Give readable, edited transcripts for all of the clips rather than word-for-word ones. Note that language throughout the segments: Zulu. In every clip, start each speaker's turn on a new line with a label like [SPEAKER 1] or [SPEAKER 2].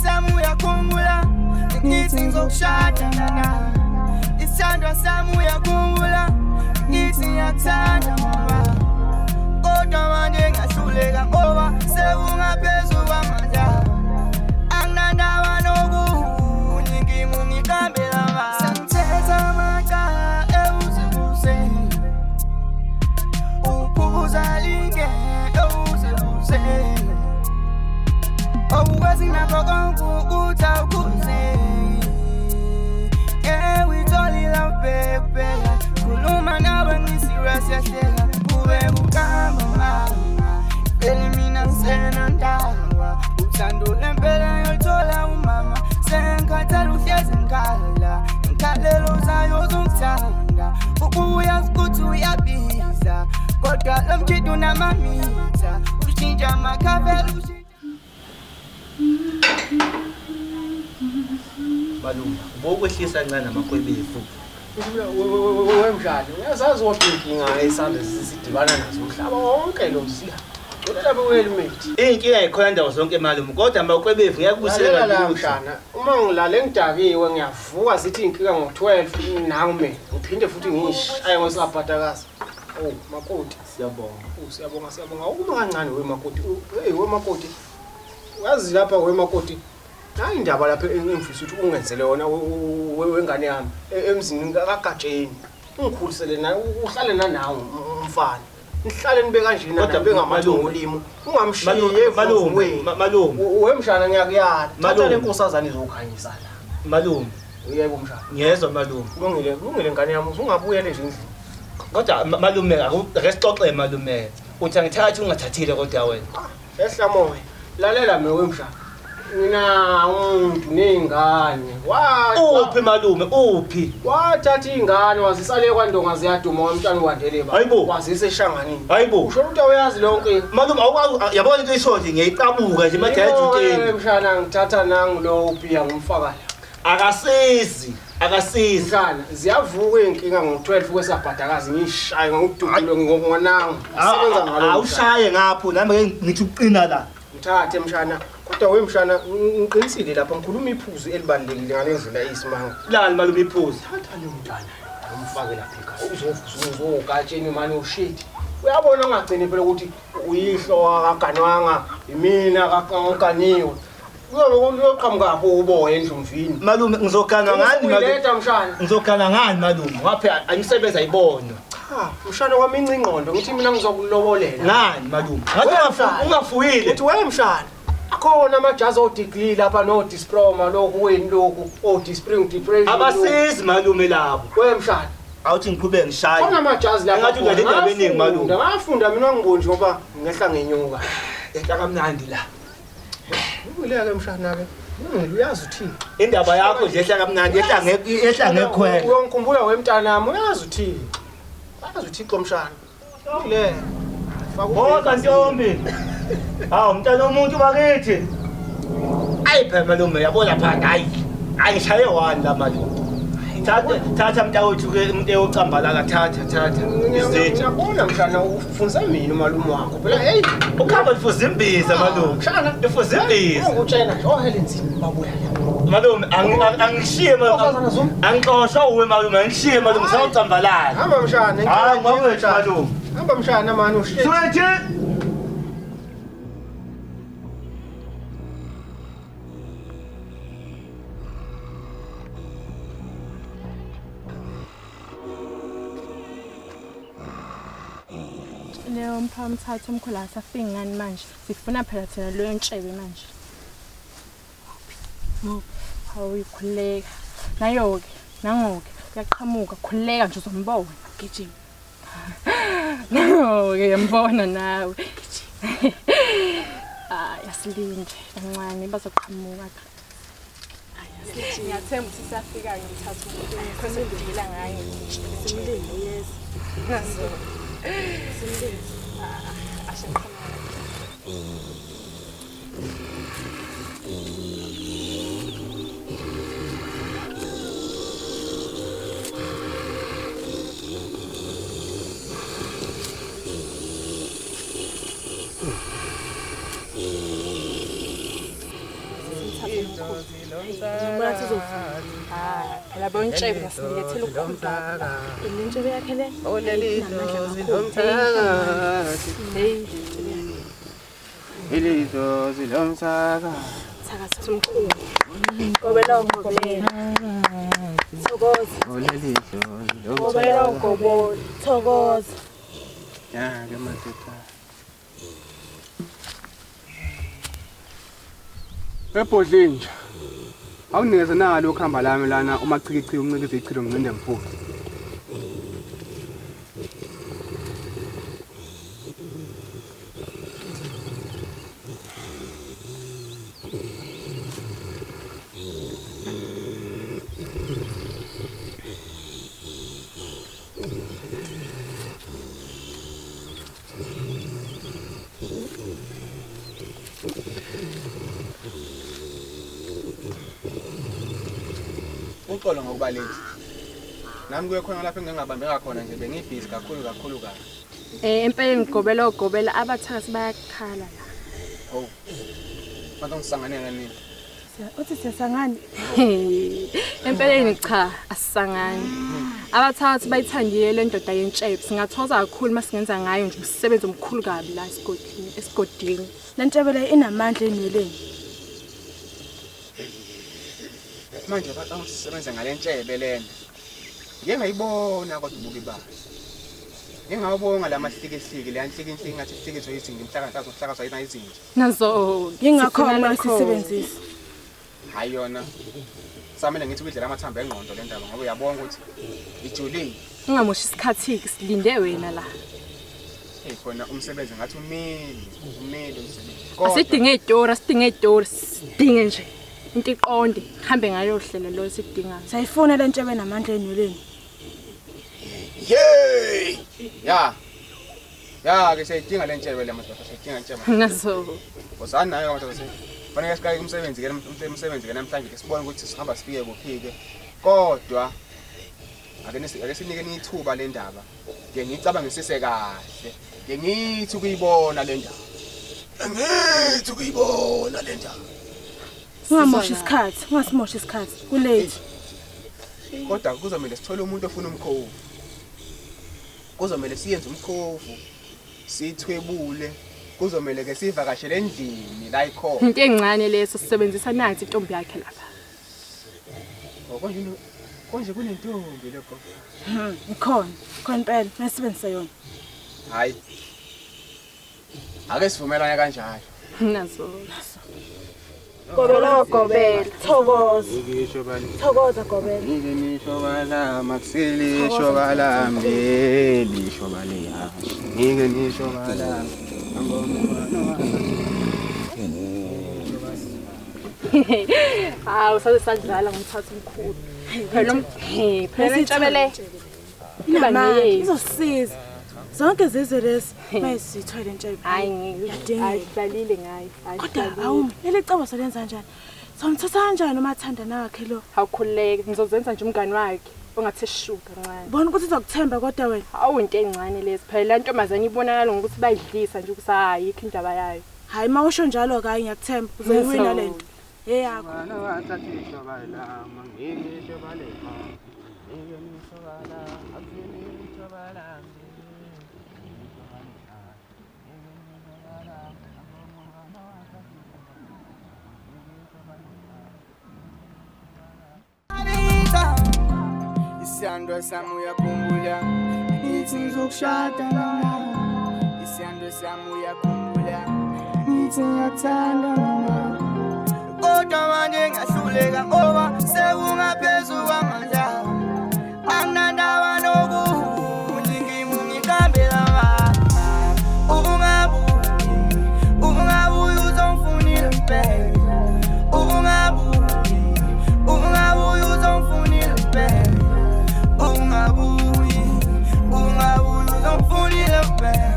[SPEAKER 1] sami uyakhumbula ngithi ngizokushada mina isithandwa sami uyakhumbula ngithi ngiyakuthanda mama kodwa manje ngahluleka ngoba sekungaphezulu kwamandla anginandaba nokunye inkinga ungikambela ma sengithetha amacala ewuze uphuza linge ewuze okwazi nakho konke ukuthi awukhuze we totally love baby khuluma nawe ngiserious yahlela kube kukhamba mama phela mina ngisena ndaba uthando lempela yolithola umama sengikhathala uhlezi ngikhalelo zayo zongithanda ubuya ukuthi uyabiza kodwa lo mthido unamamitha ushintsha amakhavela
[SPEAKER 2] Malume, ubokwehlisa kancane amakhwebefu.
[SPEAKER 3] Wemshana, uyazazi wonke inkinga esande sidibana nazo umhlaba wonke lo msiya. Ngicela be-helmet.
[SPEAKER 2] Inkinga ikhona ndawo zonke malume, kodwa amakhwebefu ngiyakubusela
[SPEAKER 3] la mshana. Uma ngilale ngidakiwe ngiyavuka sithi inkinga ngo-12 nami ngiphinde futhi ngishaye ngosabhatakazi. Oh, makoti,
[SPEAKER 2] siyabonga.
[SPEAKER 3] Siyabonga. Ukuma kancane wemakoti. Hey wemakoti. Uyazi lapha wemakoti. Hayi indaba lapha engifisa ukuthi ungenzele wona wengane yami emzini kaGatsheni ungikhulisele naye uhlale nawe umfana nihlale nibe kanje kodwa bengamathongolimo ungamshiye
[SPEAKER 2] malume
[SPEAKER 3] wemshana ngiyakuyala thatha lenkosazana izokhanyisa la
[SPEAKER 2] malume
[SPEAKER 3] uyebo mshana
[SPEAKER 2] ngiyezwa malume
[SPEAKER 3] kulungile ngane yami uzungabuyele nje endlini
[SPEAKER 2] kodwa malume akusixoxe malume uthi angithathi ungathathile kodwa wena
[SPEAKER 3] ehla moya lalela wemshana mina umuntu nengane
[SPEAKER 2] uphi malume uphi
[SPEAKER 3] wathatha ingane wazisale kwaNdonga ziyaduma wamntwana uwandeleba wazise eshanganini
[SPEAKER 2] hayibo
[SPEAKER 3] usho ukuthi uyazi lonke
[SPEAKER 2] malume awukwazi yabona into isonje ngiyayiqabuka nje manje ayijuteni
[SPEAKER 3] mshana ngithatha nangu lo uphiya ngumfaka la
[SPEAKER 2] akasizi
[SPEAKER 3] mshana ziyavuka inkinga ngo-12 kwesabhatakazi ngishaye ngokudukulo ngwanangu sebenza ngalo
[SPEAKER 2] awushaye ngapho nami ngithi uqina la
[SPEAKER 3] ngithathe mshana kodwa wemshana ngiqinisile lapha ngikhuluma iphuzu elibalekile ngalendlela eyisimanga
[SPEAKER 2] lali malume iphuzu
[SPEAKER 3] thatha lo mntwana umfake lapha ekhaya uzogatsheni manje ushiti uyabona ungagcini phela ukuthi uyihlo akaganwanga imina akaganiwe uyoqhamuka uboye endlumvini
[SPEAKER 2] malume ngizogana ngani
[SPEAKER 3] malume mshana
[SPEAKER 2] ngizogana ngani malume ngapha angisebenza ayibona
[SPEAKER 3] cha mshana kwami ingcinqondo ngithi mina ngizokulobolela
[SPEAKER 2] ngani malume ngathi ungafuyile
[SPEAKER 3] uthi wemshana khona amajazi odegree lapha no diploma lokhu weni lokhu o-spring depression
[SPEAKER 2] abasizi malume labo
[SPEAKER 3] wemshana
[SPEAKER 2] awuthi ngiqhubeke ngishaya
[SPEAKER 3] khona amajazi lapha
[SPEAKER 2] ngathi ungathi indaba eningi malume
[SPEAKER 3] ngafunda mina ngiboni ngoba ngehla ngenyuka
[SPEAKER 2] ehla kamnandi la
[SPEAKER 3] uleke mshana ke uyazi uthini
[SPEAKER 2] indaba yakho nje ehla kamnandi ehla ngekhwela
[SPEAKER 3] uyongikhumbula wemntanami uyazi uthini uthixo mshana le
[SPEAKER 2] Kodwa ntombi. Hawu umntana womuntu bakithi. Ayi phela malume yabona phansi hayi shaye wani la malume. Thatha mntawethu ke umuntu eyocambalala thatha.
[SPEAKER 3] Ngiyabona mshana ufundisa mina malume wakho. Phela hey
[SPEAKER 2] ukhamba lifuza imbiza malume.
[SPEAKER 3] Mshana
[SPEAKER 2] lifuza imbiza.
[SPEAKER 3] Ngutshela nje ohelenzini babuya la.
[SPEAKER 2] Malume angishiye malume. Angixoshwa uwe malume angishiye malume sawucambalala.
[SPEAKER 3] Hamba mshana.
[SPEAKER 2] Hayi ngawethu malume.
[SPEAKER 3] Hamba mshana manje ushiyeke.
[SPEAKER 2] Swethe.
[SPEAKER 4] Leo mphamthatha umkhola asafiki ngani manje sifuna phela thina lo ntshebe manje hawikhuleka nayo-ke nangoke uyaqhamuka khuleka nje uzombona gijima nayo-ke yambona nawe yasilinde kancane bazoqhamuka ngiyathemba ukuthi siyafika ngithatha umuntu khona ngidila ngaye simlinde yes mkhulu. Ngibona sizofuna. Phela bontshebe ngasilethela ukukhulula. Intshebe yakhe le. Hey.
[SPEAKER 1] Ilidlozi lomsaka.
[SPEAKER 4] Thakatha umkhulu. Gobela ngobela. Thokoza.
[SPEAKER 1] Olelidlozi lomsaka.
[SPEAKER 4] Gobela ngobo. Thokoza.
[SPEAKER 1] Ya ke madoda. Ebhodleni. Awunikeze nalo ukuhamba lami lana umachikichi umncikise ichilo ngincinde mfuku. Uxolo ngokuba late. Nami kuye khona lapho engingabambeka khona nje bengibhizi kakhulu kabi.
[SPEAKER 4] Empeleni gobela abathakathi bayakhala la.
[SPEAKER 3] Oh. Manje ngisanganele nini?
[SPEAKER 4] Uthi siyasangana. Empeleni cha, asisangani. Abathakathi bayithandile le ndoda yentshebe. Singathoza kakhulu masingenza ngayo nje umsebenzi omkhulu kabi la esigodini. Le ntshebe le inamandla enweleni.
[SPEAKER 3] Manje bathi ngisebenza ngalentshebe lena. Ngeke ngayibona kodwa ubuki bayo. Ngingawubonga lamahlikihlikhi leyanhlikinhliki ngathi ihlikizwe izinto imhlaka sayina izinto.
[SPEAKER 4] Nazo ngingakhona sisebenzisa.
[SPEAKER 3] Hayi yona. Samele ngithi ukudlela amathambo engqondo le ndaba ngoba uyabonga ukuthi ijulile.
[SPEAKER 4] Ungamoshi isikhathi silinde wena la.
[SPEAKER 3] Khona umsebenzi ngathi umeli umsebenzi.
[SPEAKER 4] Asidinge itori, sidinge nje. Into iqonde, hambe ngayo hlelo lo sidingayo. Sayifuna le ntshebe namandla enweleni.
[SPEAKER 3] Yey! Ya ke siyidinga le ntshebe le madoda, siyidinga ntshebe.
[SPEAKER 4] Nazo.
[SPEAKER 3] Wozana nayo madoda se. Fanele siqale umsebenzi ke namhlanje ke sibone ukuthi sihamba sifike kuphi ke. Kodwa ake sinike nithuba le ndaba. Ke ngicabangisise kahle. Ke ngithi ukuyibona le ndaba.
[SPEAKER 4] Ungasimosha isikhathi. Kulate.
[SPEAKER 3] Kodwa kuzomela sithole umuntu ofuna umkhovu. Kuzomela siyenze umkhovu. Sithwebule. Kuzomela ke sivakashele endlini la ikhona.
[SPEAKER 4] Into encane leso sisebenzisa nathi intombi yakhe lapha.
[SPEAKER 3] Konje kunentombi lokho.
[SPEAKER 4] Ikhona impela, masebenzise yona.
[SPEAKER 3] Hayi. Ake sivumelane kanjalo.
[SPEAKER 4] Nazo. Gobela, thokoza.
[SPEAKER 3] Ngisho bani.
[SPEAKER 4] Thokoza gobela.
[SPEAKER 3] Ngisho bala makuseli sho bala mbeli sho bale ya. Ngisho bala.
[SPEAKER 4] Usadlala ngomthatha omkhulu. Phela intshebele. Izosiza. Zonke zizwe lezi mayisithwele ntshebe. Hayi ngidlalile ngayo. Kodwa awumi, lelicebo solenza kanjani? Somthatha kanjani uma athanda nakhe lo? Awukhuleke, ngizozenza nje umngani wakhe. Ongathi shuka kancane. Bona ukuthi uzokuthemba kodwa wena. Awu into encane lezi. Phela intombazane ibonakala ngokuthi bayidlisa nje ukusayikho indaba yayo. Hayi mawusho njalo kayi ngiyakuthemba uzoyiwina lento. Yakho.
[SPEAKER 1] Bana wathathisho bala mangisho bale. Ngisho bala akusho bala. Isando sami uyakhumbula ngithi ngizokushada nawe. Isando sami uyakhumbula ngithi ngiyakuthanda nawe. Kodwa manje ngahluleka ngoba sekungaphezulu kwamandla. Anginandaba nokuthi ngihambela ngapha. Ungabuyi uzongifunile impela. Ungabuyi uzongifunile impela. Ungabuyi uzongifunile impela.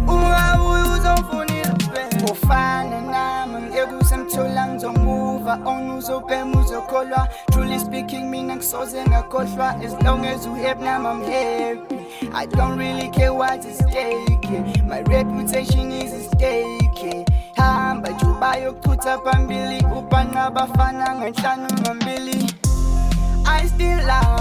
[SPEAKER 1] Ungabuyi uzongifunile impela. Ufana nami ngekusemthola ngizomuva on uzobhema uzokholwa. Truly speaking mina ngisoze ngakhohlwa. As long as you happy now I'm happy. I don't really care what's at stake. My reputation is at stake. Hamba juba bayokuthutha phambili upana bafana ngenhlanu ngambili I still love